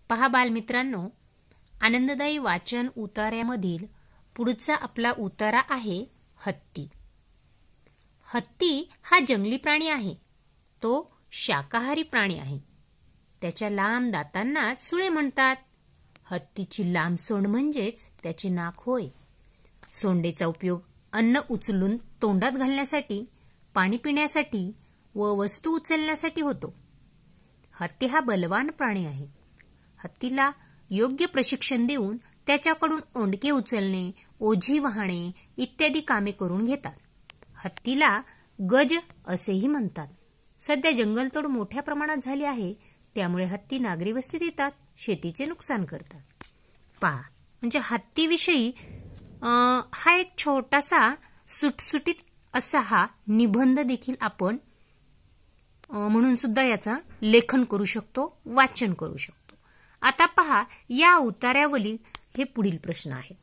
पहा बालमित्रांनो, आनंददायी वाचन उतार्यामधील पुढचा आपला उतारा आहे हत्ती. हत्ती हा जंगली प्राणी आहे. तो शाकाहारी प्राणी आहे. त्याच्या लांब दातांना सुळे म्हणतात. हत्तीची लांब सोंड म्हणजेच त्याचे नाक होय. सोंडेचा उपयोग अन्न उचलून तोंडात घालण्यासाठी, पाणी पिण्यासाठी व वस्तू उचलण्यासाठी होतो. हत्ती हा बलवान प्राणी आहे. हत्तीला योग्य प्रशिक्षण देऊन त्याच्याकडून ओंडके उचलणे, ओझी वाहणे इत्यादी कामे करून घेतात. हत्तीला गज असेही म्हणतात. सध्या जंगलतोड मोठ्या प्रमाणात झाली आहे, त्यामुळे हत्ती नागरी वस्तीत येतात, शेतीचे नुकसान करतात. पहा, म्हणजे हत्तीविषयी हा एक छोटासा सुटसुटीत असा हा निबंध देखील आपण म्हणून सुद्धा याचा लेखन करू शकतो, वाचन करू शकतो. आता पहा, या उतार्यावरील हे पुढील प्रश्न आहेत.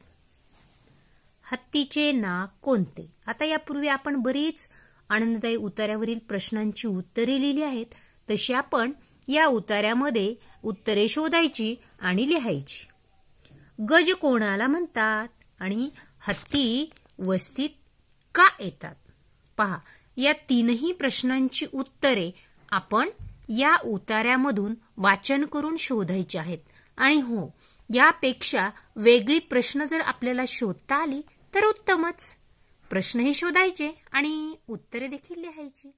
हत्तीचे नाक कोणते? आता यापूर्वी आपण बरीच आनंददायी उतार्यावरील प्रश्नांची उत्तरे लिहिली आहेत. तशी आपण या उतार्यामध्ये उत्तरे शोधायची आणि लिहायची. गज कोणाला म्हणतात आणि हत्ती वस्तीत का येतात? पहा, या तीनही प्रश्नांची उत्तरे आपण या उतार्यामधून वाचन करून शोधायची आहेत. आणि हो, यापेक्षा वेगळी प्रश्न जर आपल्याला शोधता आली तर उत्तमच. प्रश्नही शोधायचे आणि उत्तरे देखील लिहायची.